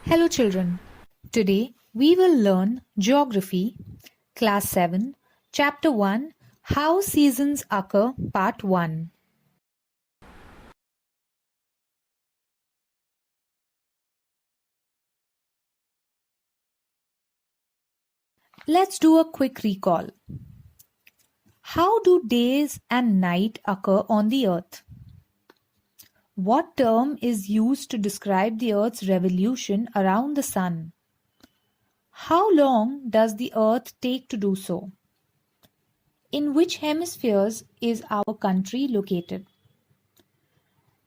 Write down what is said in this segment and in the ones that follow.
Hello children. Today we will learn Geography, Class 7, Chapter 1, How Seasons Occur, Part 1. Let's do a quick recall. How do days and night occur on the earth? What term is used to describe the earth's revolution around the sun? How long does the earth take to do so? In which hemispheres is our country located?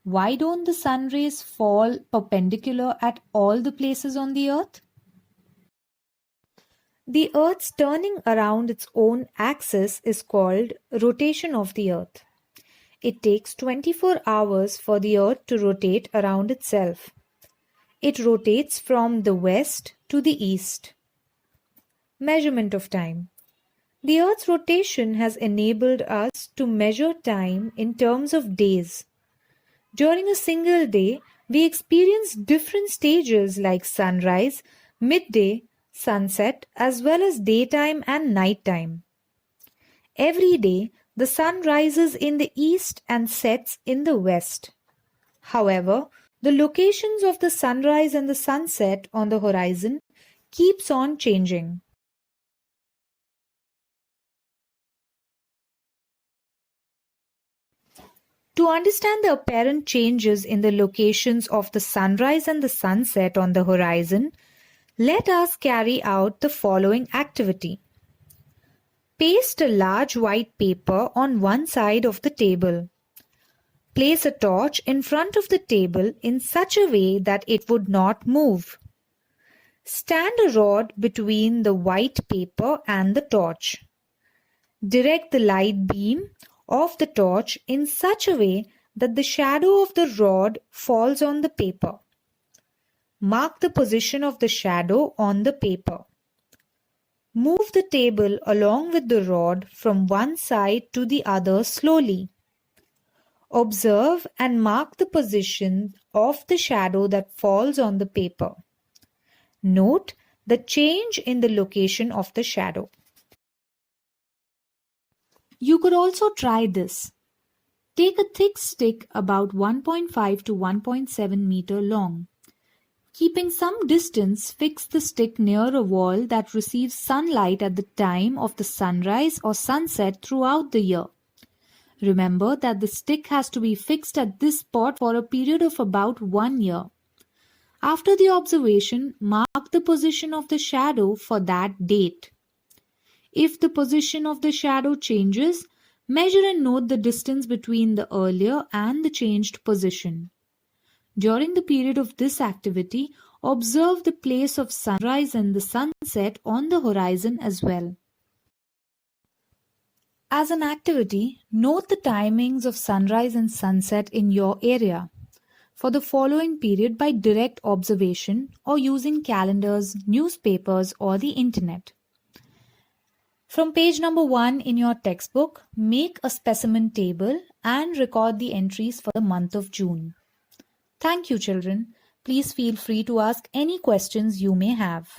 Why don't the sun rays fall perpendicular at all the places on the earth? The earth's turning around its own axis is called rotation of the earth. It takes 24 hours for the earth to rotate around itself. It rotates from the west to the east. Measurement of time. The earth's rotation has enabled us to measure time in terms of days. During a single day, we experience different stages like sunrise, midday, sunset, as well as daytime and nighttime. Every day, the sun rises in the east and sets in the west. However, the locations of the sunrise and the sunset on the horizon keeps on changing. To understand the apparent changes in the locations of the sunrise and the sunset on the horizon, let us carry out the following activity. Paste a large white paper on one side of the table. Place a torch in front of the table in such a way that it would not move. Stand a rod between the white paper and the torch. Direct the light beam of the torch in such a way that the shadow of the rod falls on the paper. Mark the position of the shadow on the paper. Move the table along with the rod from one side to the other slowly. Observe and mark the position of the shadow that falls on the paper. Note the change in the location of the shadow. You could also try this. Take a thick stick about 1.5 to 1.7 meter long. Keeping some distance, fix the stick near a wall that receives sunlight at the time of the sunrise or sunset throughout the year. Remember that the stick has to be fixed at this spot for a period of about 1 year. After the observation, mark the position of the shadow for that date. If the position of the shadow changes, measure and note the distance between the earlier and the changed position. During the period of this activity, observe the place of sunrise and the sunset on the horizon as well. As an activity, note the timings of sunrise and sunset in your area for the following period by direct observation or using calendars, newspapers, or the internet. From page number 1 in your textbook, make a specimen table and record the entries for the month of June. Thank you, children. Please feel free to ask any questions you may have.